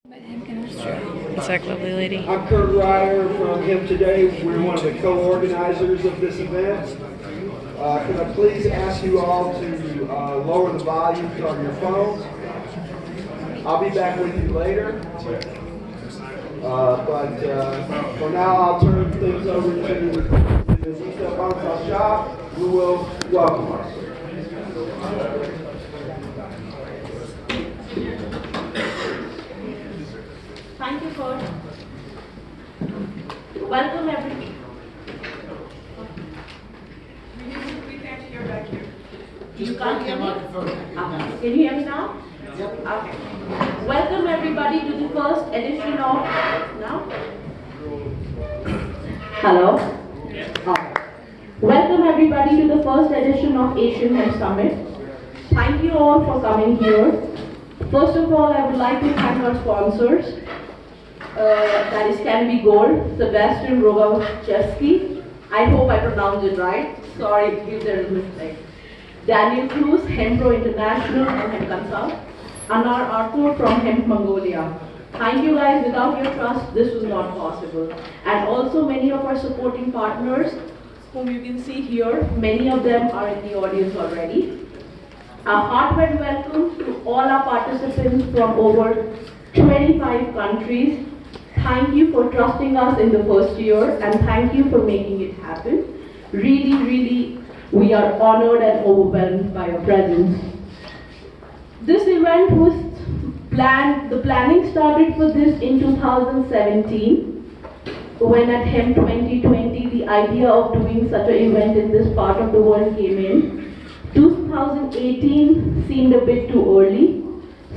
It's like lovely lady. I'm Kurt Ryder from Hemp today. We're one of the co-organizers of this event. Could I please ask you all to lower the volume on your phones? I'll be back with you later. But for now, I'll turn things over to Ms. Issa Bansal Shah, who will welcome us. Thank you, Kurt. Welcome, everyone. We can't hear back here. You can't hear me? Okay. Can you hear me now? Yep. Okay. Welcome, everybody, to the first edition of... Now? Hello? Okay. Welcome, everybody, to the first edition of Asian Hemp Summit. Thank you all for coming here. First of all, I would like to thank our sponsors. That is Canby Gold, Sebastian Rogachevsky. I hope I pronounced it right. Sorry if there is a mistake. Daniel Cruz, Hempro International and Hemp Consult. Anar Arthur from Hemp Mongolia. Thank you guys. Without your trust, this was not possible. And also many of our supporting partners, whom you can see here, many of them are in the audience already. A heartfelt welcome to all our participants from over 25 countries. Thank you for trusting us in the first year and thank you for making it happen. Really, we are honored and overwhelmed by your presence. This event was planned, the planning started for this in 2017 when at Hemp 2020 the idea of doing such an event in this part of the world came in. 2018 seemed a bit too early,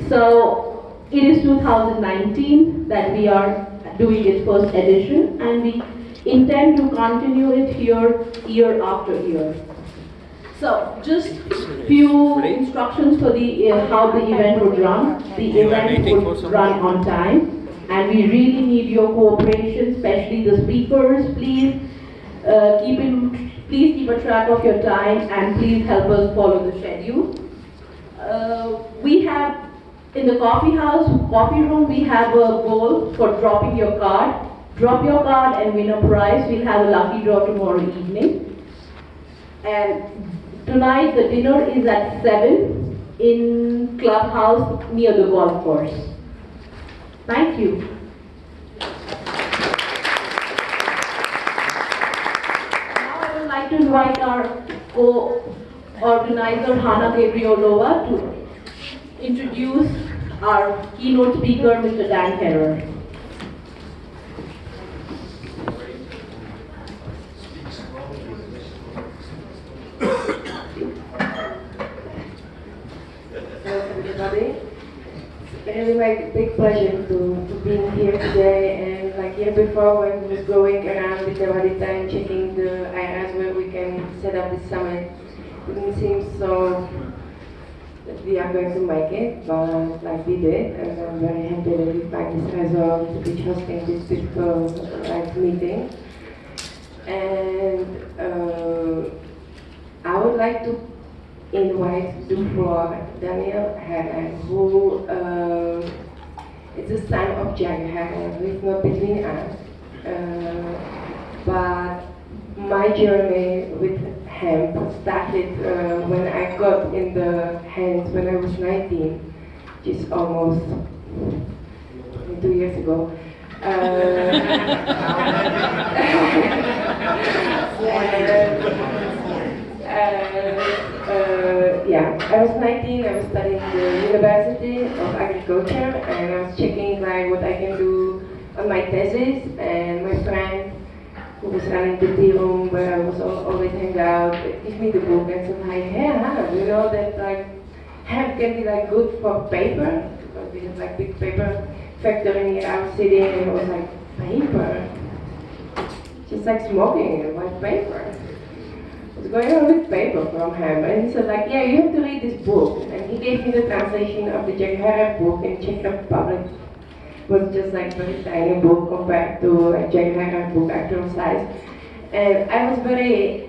so it is 2019 that we are doing its first edition and we intend to continue it here year after year. So just few instructions for the how the event would run. The event would run on time and we really need your cooperation, especially the speakers. Please keep a track of your time and please help us follow the schedule. We have in the coffee room, we have a bowl for dropping your card. Drop your card and win a prize. We'll have a lucky draw tomorrow evening. And tonight the dinner is at 7 in Clubhouse near the golf course. Thank you. Now I would like to invite our co-organizer Hana Gabrielova to introduce our keynote speaker, Mr. Dan Herrer. Hello everybody. It's really my big pleasure to be here today, and like year before when we was going around with the Wadita and checking the areas where we can set up the summit, it didn't seem so that we are going to make it, but like we did, and I'm very happy that we find this result to be hosting this beautiful meeting. And I would like to invite Dr. Daniel Herrer, who is the son of Jack Herrer, who is not between us. But my journey with hemp started when I got in the hands when I was 19, which is almost 2 years ago. Yeah, I was 19, I was studying the University of Agriculture and I was checking like what I can do on my thesis, and my friend who was running the tea room where I was always hang out, give me the book and said like, hey Hannah, you know that like hemp can be like good for paper? Because we have like big paper factory near our city, and it was like, paper? Just like smoking and like paper. What's going on with paper from hemp? And he said like, yeah, you have to read this book. And he gave me the translation of the Jack Herrer book in Czech Republic. It was just like a very tiny book compared to like Jack Herrer book actual size. And I was very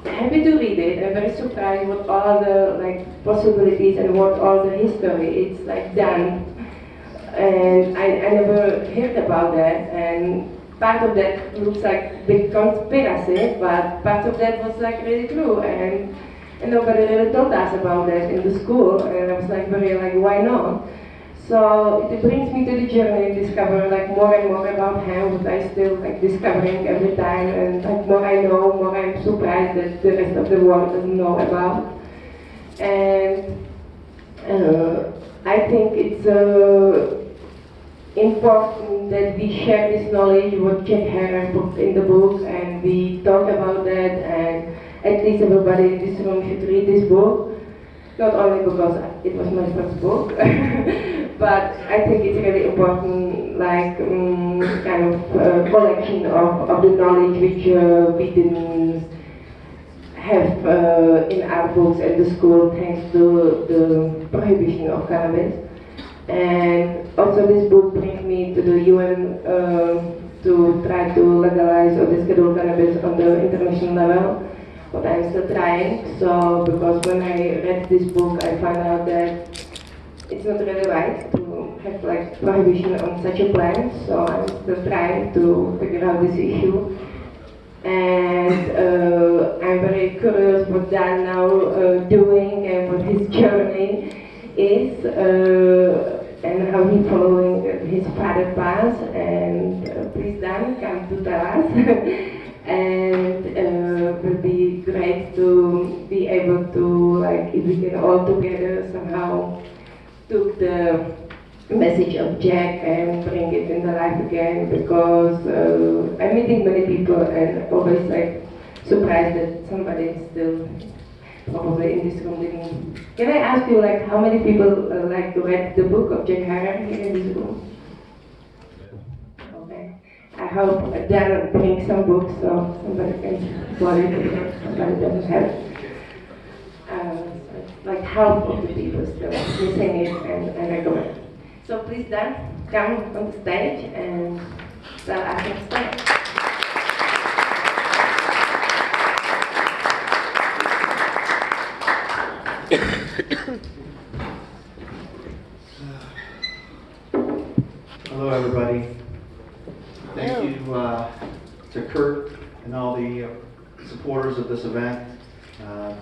happy to read it and very surprised with all the like possibilities and what all the history it's like done And I never heard about that, and part of that looks like big conspiracy, but part of that was like really true, and nobody really told us about that in the school, and I was like very like, why not? So it brings me to the journey, discover like more and more about hemp, but I still like discovering every time, and like more I know, more I'm surprised that the rest of the world doesn't know about. And I think it's important that we share this knowledge, what Jack Herrer put in the book, and we talk about that, and at least everybody in this room should read this book. Not only because it was my first book, but I think it's really important, like kind of collection of the knowledge which we didn't have in our books at the school, thanks to the prohibition of cannabis. And also this book brings me to the UN to try to legalize or schedule cannabis on the international level, but I'm still trying. So because when I read this book, I found out that it's not really right to have like prohibition on such a plant. So I'm still trying to figure out this issue. And I'm very curious what Dan now doing and what his journey is, and how he's following his father's path. And please, Dan, come to tell us. And it would be great to be able to, like, if we can all together somehow took the message of Jack and bring it in the life again, because I'm meeting many people and always like surprised that somebody is still probably in this room didn't. Can I ask you like how many people like to read the book of Jack Herrer here in this room? Okay. I hope Dan brings some books so somebody can borrow it if somebody doesn't have. Like half of the people still missing it, and I recommend. So please, Dan, come on the stage and tell us your story. Hello, everybody. Thank you to Kurt and all the supporters of this event.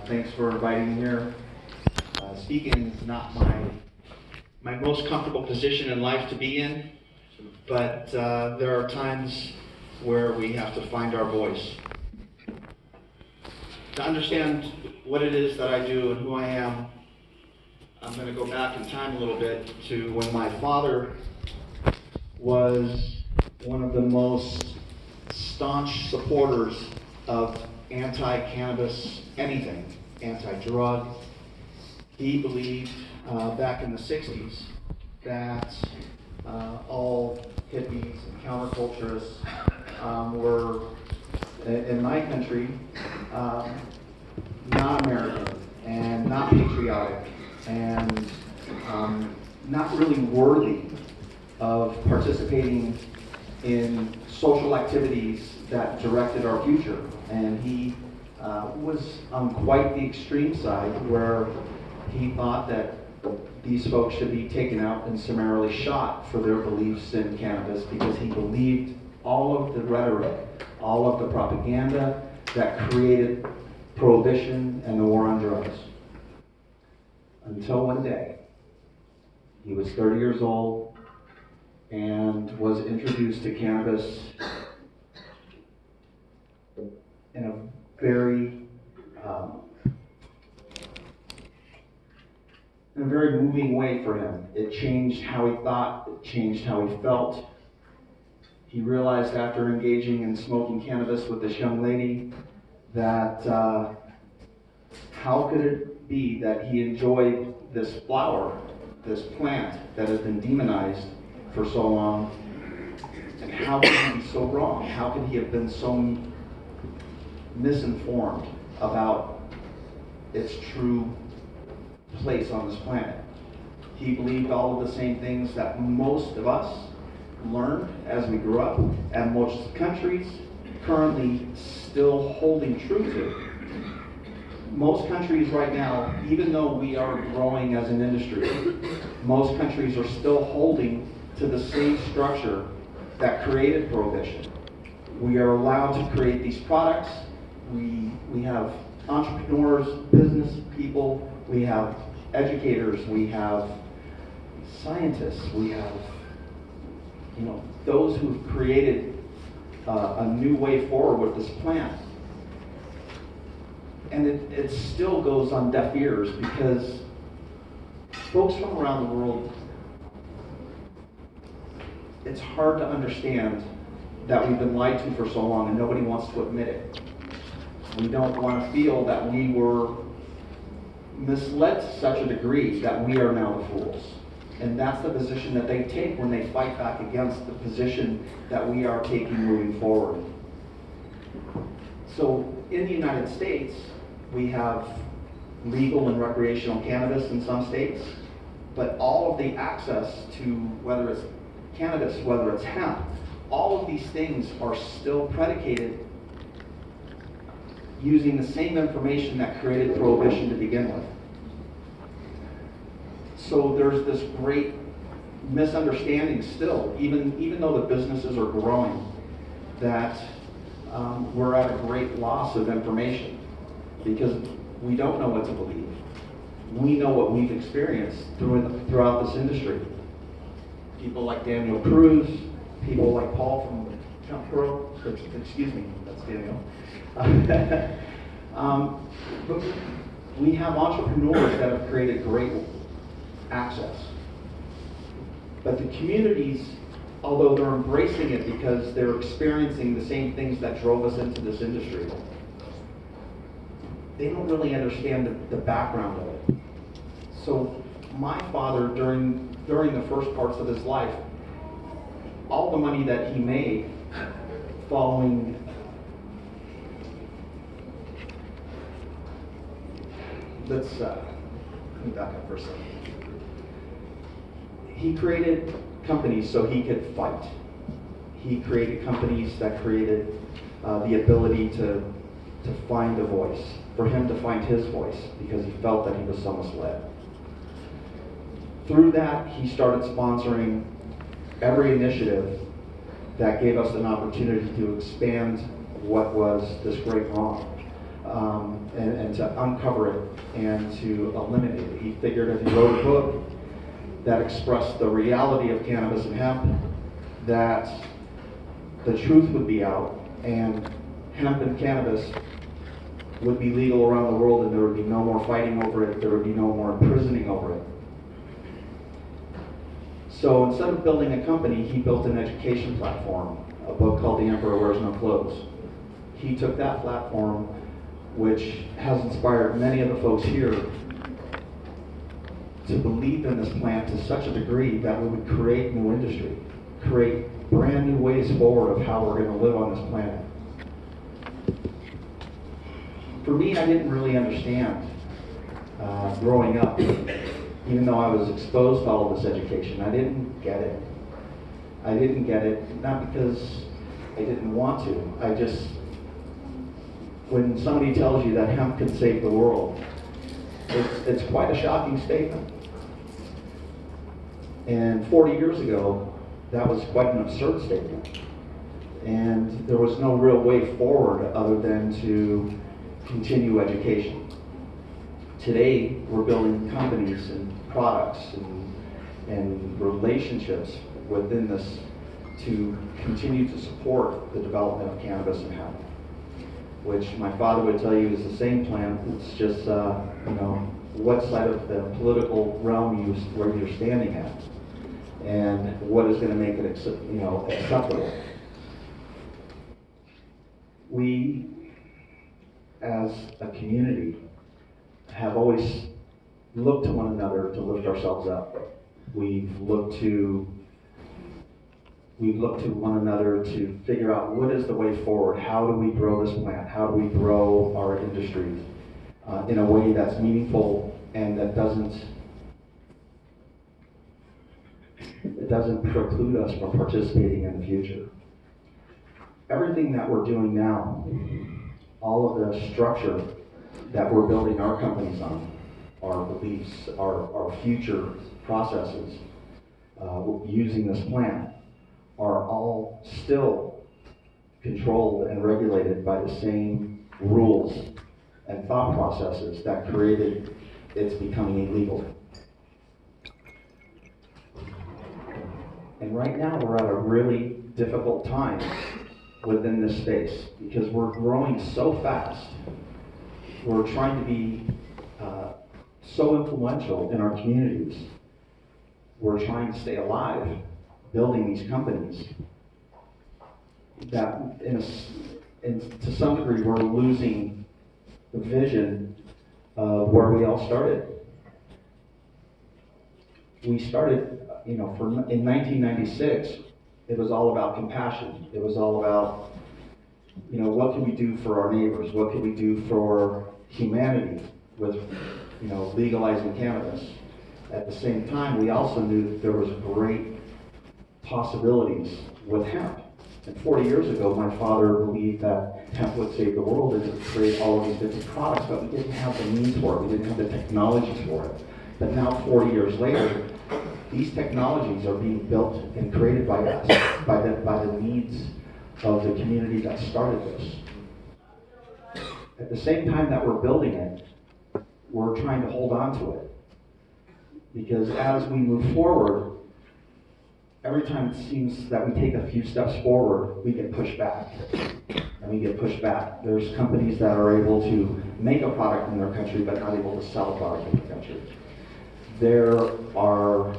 Thanks for inviting me here. Speaking is not my most comfortable position in life to be in, but there are times where we have to find our voice. To understand what it is that I do and who I am, I'm going to go back in time a little bit to when my father was one of the most staunch supporters of anti-cannabis anything, anti-drug. He believed back in the 60s that all hippies and counterculturists were, in my country, not American and not patriotic and not really worthy of participating in social activities that directed our future. And he was on quite the extreme side, where he thought that these folks should be taken out and summarily shot for their beliefs in cannabis, because he believed all of the rhetoric, all of the propaganda that created prohibition and the war on drugs. Until one day, he was 30 years old and was introduced to cannabis in a very moving way for him. It changed how he thought, it changed how he felt. He realized after engaging in smoking cannabis with this young lady that how could it be that he enjoyed this flower, this plant that has been demonized for so long, and how could he be so wrong? How could he have been so misinformed about its true place on this planet? He believed all of the same things that most of us learned as we grew up, and most countries currently still holding true to. Most countries right now, even though we are growing as an industry, most countries are still holding to the same structure that created prohibition. We are allowed to create these products. We have entrepreneurs, business people, we have educators, we have scientists, we have those who've created a new way forward with this plant. And it still goes on deaf ears because folks from around the world, it's hard to understand that we've been lied to for so long and nobody wants to admit it. We don't want to feel that we were misled to such a degree that we are now the fools. And that's the position that they take when they fight back against the position that we are taking moving forward. So in the United States, we have legal and recreational cannabis in some states, but all of the access to whether it's cannabis, whether it's hemp, all of these things are still predicated using the same information that created prohibition to begin with. So there's this great misunderstanding still, even though the businesses are growing, that we're at a great loss of information because we don't know what to believe. We know what we've experienced throughout this industry. People like Daniel Cruz, people like Paul from Jump Pro, excuse me, that's Daniel. But we have entrepreneurs that have created great access. But the communities, although they're embracing it because they're experiencing the same things that drove us into this industry, they don't really understand the background of it. So my father, during the first parts of his life, all the money that he made following let me back up for a second. He created companies so he could fight. He created companies that created the ability to find a voice, for him to find his voice, because he felt that he was so misled. Through that, he started sponsoring every initiative that gave us an opportunity to expand what was this great wrong, and to uncover it and to eliminate it. He figured if he wrote a book that expressed the reality of cannabis and hemp, that the truth would be out and hemp and cannabis would be legal around the world, and there would be no more fighting over it, there would be no more imprisoning over it. So instead of building a company, he built an education platform, a book called The Emperor Wears No Clothes. He took that platform, which has inspired many of the folks here to believe in this plant to such a degree that we would create new industry, create brand new ways forward of how we're going to live on this planet. For me, I didn't really understand growing up, even though I was exposed to all of this education. I didn't get it. I didn't get it, not because I didn't want to. I just, when somebody tells you that hemp can save the world, it's quite a shocking statement. And 40 years ago, that was quite an absurd statement. And there was no real way forward other than to continue education. Today, we're building companies and products and relationships within this to continue to support the development of cannabis and hemp, which my father would tell you is the same plant. It's just, what side of the political realm where you're standing at, and what is going to make it acceptable. We, as a community, have always looked to one another to lift ourselves up. We've looked to one another to figure out what is the way forward. How do we grow this plant? How do we grow our industries in a way that's meaningful and that doesn't preclude us from participating in the future. Everything that we're doing now, all of the structure that we're building our companies on, our beliefs, our future processes, using this plant are all still controlled and regulated by the same rules and thought processes that created its becoming illegal. And right now we're at a really difficult time within this space because we're growing so fast. We're trying to be so influential in our communities. We're trying to stay alive, building these companies, that to some degree we're losing the vision of where we all started. We started, in 1996, it was all about compassion. It was all about, what can we do for our neighbors? What can we do for humanity with, legalizing cannabis? At the same time, we also knew that there was great possibilities with hemp. And 40 years ago, my father believed that hemp would save the world and would create all of these different products, but we didn't have the means for it. We didn't have the technologies for it. But now, 40 years later, these technologies are being built and created by us, by the needs of the community that started this. At the same time that we're building it, we're trying to hold on to it. Because as we move forward, every time it seems that we take a few steps forward, we get pushed back. And we get pushed back. There's companies that are able to make a product in their country, but not able to sell a product in their country. There are,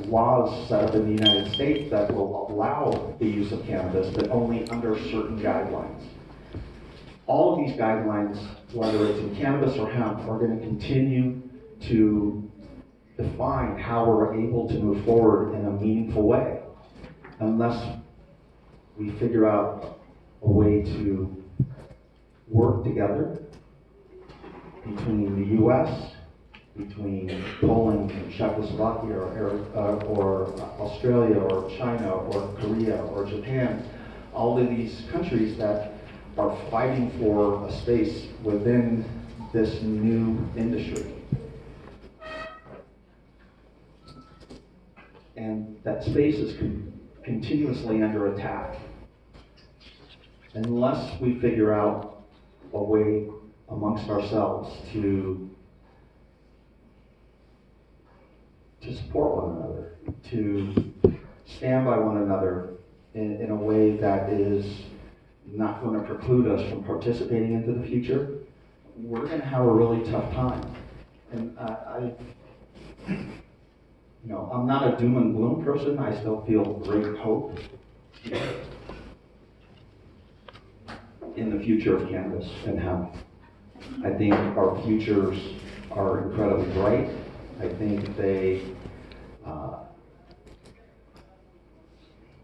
laws set up in the United States that will allow the use of cannabis, but only under certain guidelines. All of these guidelines, whether it's in cannabis or hemp, are going to continue to define how we're able to move forward in a meaningful way, unless we figure out a way to work together between the U.S., between Poland and Czechoslovakia, or Australia, or China, or Korea, or Japan, all of these countries that are fighting for a space within this new industry. And that space is continuously under attack. Unless we figure out a way amongst ourselves to support one another, to stand by one another in a way that is not going to preclude us from participating into the future, we're going to have a really tough time. And I'm not a doom and gloom person. I still feel great hope in the future of cannabis and hemp. I think our futures are incredibly bright. I think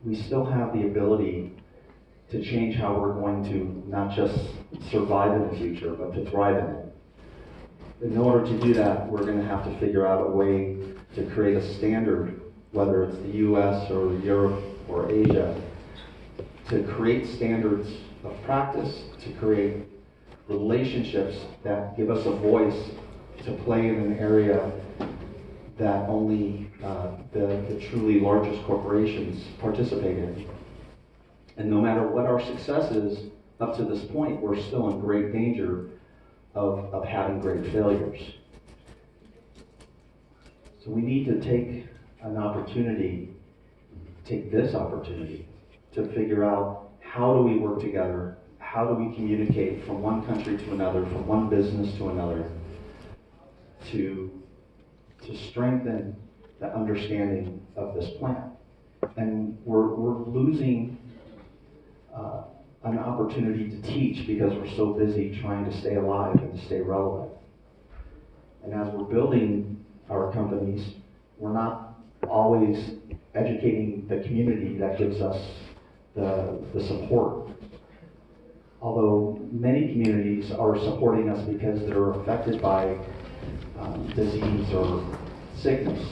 we still have the ability to change how we're going to not just survive in the future, but to thrive in it. In order to do that, we're going to have to figure out a way to create a standard, whether it's the US or Europe or Asia, to create standards of practice, to create relationships that give us a voice to play in an area that only the truly largest corporations participate in. And no matter what our success is, up to this point, we're still in great danger of having great failures. So we need to take this opportunity to figure out, how do we work together? How do we communicate from one country to another, from one business to another, to strengthen the understanding of this plant? And we're losing an opportunity to teach because we're so busy trying to stay alive and to stay relevant. And as we're building our companies, we're not always educating the community that gives us the support. Although many communities are supporting us because they're affected by disease or sickness.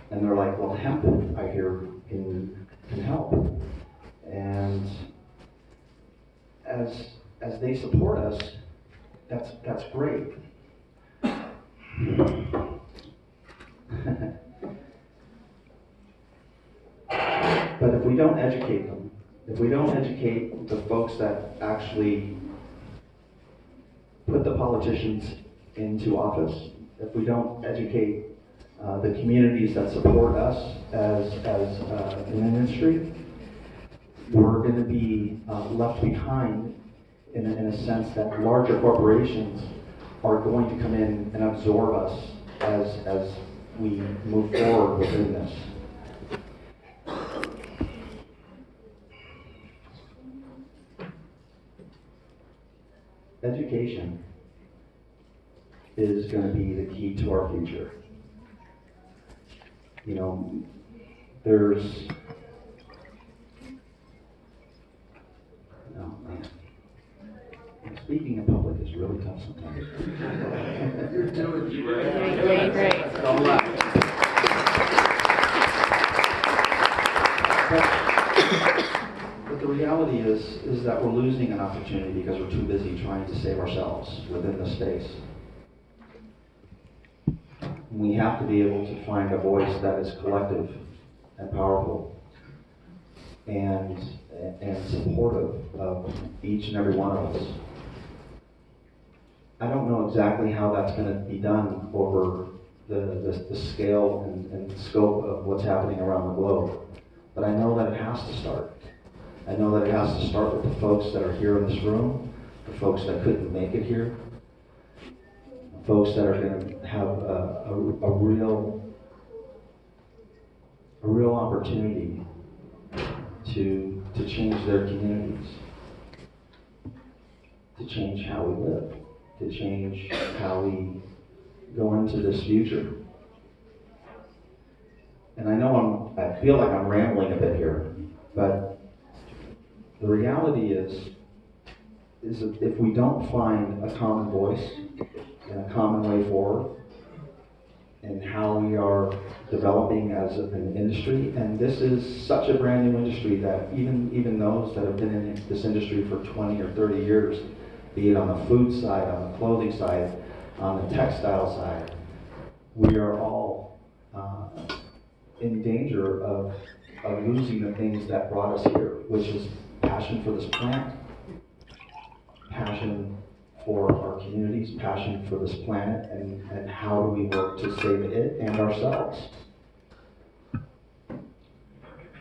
And they're like, well, hemp, I hear, can help. And as they support us, that's great. But if we don't educate them, if we don't educate the folks that actually put the politicians into office, if we don't educate the communities that support us as an industry, we're going to be left behind in a sense that larger corporations are going to come in and absorb us as we move forward within this. Education is going to be the key to our future. You know, there's, oh man, speaking in public is really tough sometimes. You're doing great. Great. But the reality is that we're losing an opportunity because we're too busy trying to save ourselves within the space. We have to be able to find a voice that is collective and powerful and supportive of each and every one of us. I don't know exactly how that's going to be done over the scale and scope of what's happening around the globe, but I know that it has to start. I know that it has to start with the folks that are here in this room, the folks that couldn't make it here, folks that are going to have a real opportunity to change their communities, to change how we live, to change how we go into this future. And I know I feel like I'm rambling a bit here, but the reality is that if we don't find a common voice and a common way forward in how we are developing as an industry, and this is such a brand new industry that even those that have been in this industry for 20 or 30 years, be it on the food side, on the clothing side, on the textile side, we are all in danger of losing the things that brought us here, which is passion for this plant, passion for our communities, passion for this planet, and how do we work to save it and ourselves.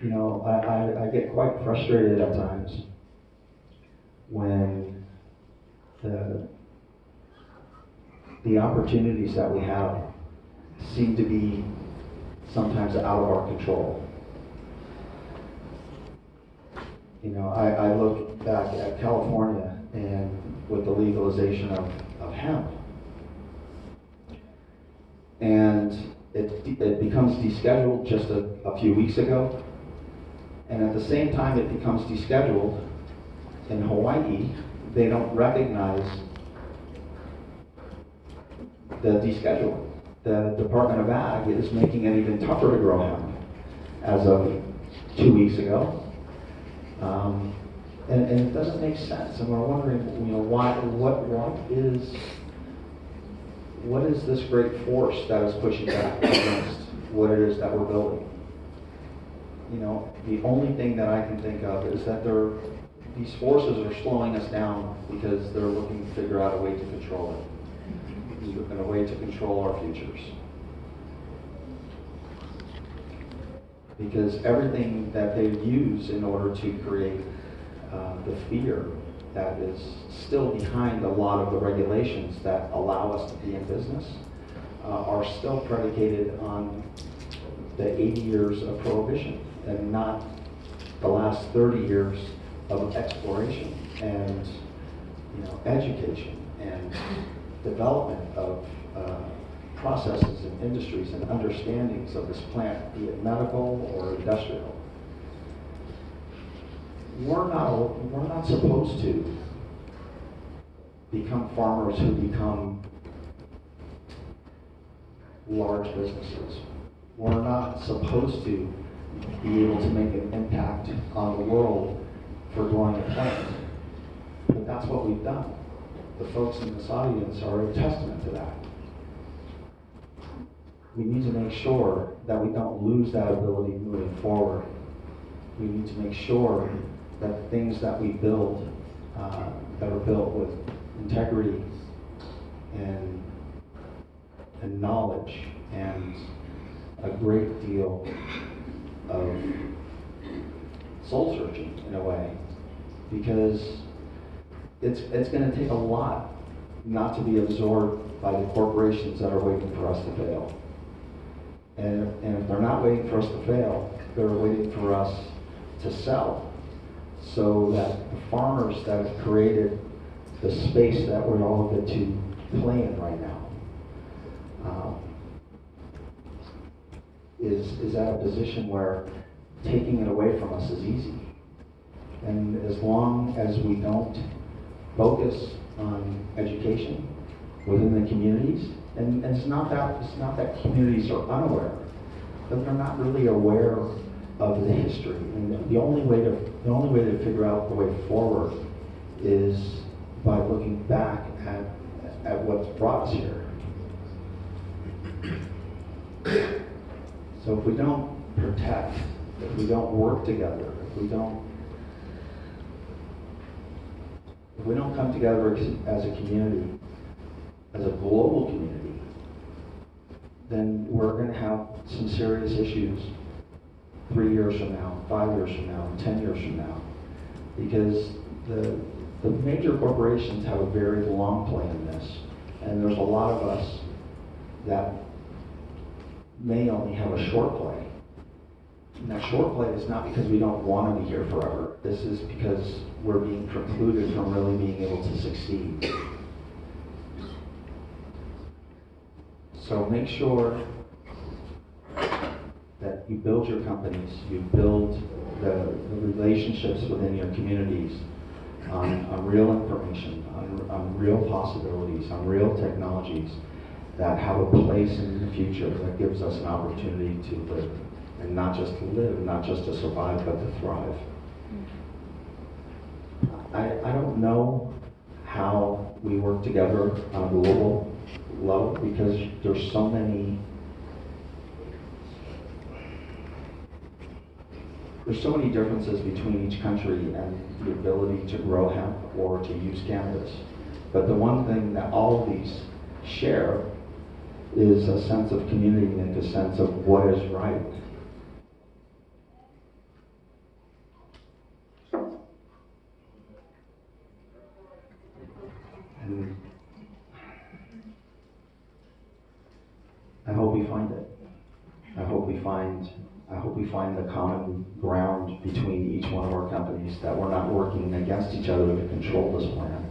You know, I get quite frustrated at times when the opportunities that we have seem to be sometimes out of our control. You know, I look back at California and with the legalization of hemp, and it becomes descheduled just a few weeks ago, and at the same time it becomes descheduled in Hawaii, they don't recognize the deschedule. The Department of Ag is making it even tougher to grow hemp as of 2 weeks ago. And it doesn't make sense, and we're wondering, you know, what is this great force that is pushing back against what it is that we're building? You know, the only thing that I can think of is that these forces are slowing us down because they're looking to figure out a way to control it, and a way to control our futures. Because everything that they use in order to create the fear that is still behind a lot of the regulations that allow us to be in business are still predicated on the 80 years of prohibition and not the last 30 years of exploration and, you know, education and development of processes and industries and understandings of this plant, be it medical or industrial. We're not supposed to become farmers who become large businesses. We're not supposed to be able to make an impact on the world for growing a plant. But that's what we've done. The folks in this audience are a testament to that. we need to make sure that we don't lose that ability moving forward. We need to make sure that the things that we build, that are built with integrity and knowledge and a great deal of soul searching in a way, because it's going to take a lot not to be absorbed by the corporations that are waiting for us to fail. And if they're not waiting for us to fail, they're waiting for us to sell, so that the farmers that have created the space that we all get to play in right now is at a position where taking it away from us is easy. And as long as we don't focus on education within the communities, and it's not that communities are unaware, but they're not really aware of the history. And the only way to figure out the way forward is by looking back at what's brought us here. So if we don't protect, if we don't work together, if we don't come together as a community, as a global community, then we're going to have some serious issues 3 years from now, 5 years from now, 10 years from now, because the major corporations have a very long play in this, and there's a lot of us that may only have a short play. And that short play is not because we don't want to be here forever. This is because we're being precluded from really being able to succeed. So make sure that you build your companies, you build the relationships within your communities on real information, on real possibilities, on real technologies that have a place in the future that gives us an opportunity to live. And not just to live, not just to survive, but to thrive. I don't know how we work together on a global level, because there's so many differences between each country and the ability to grow hemp or to use cannabis. But the one thing that all of these share is a sense of community and a sense of what is right. And I hope we find it. I hope we find the common ground between each one of our companies, that we're not working against each other to control this plan,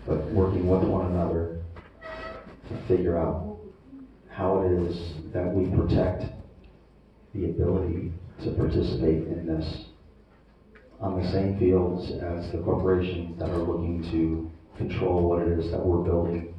but working with one another to figure out how it is that we protect the ability to participate in this on the same fields as the corporations that are looking to control what it is that we're building.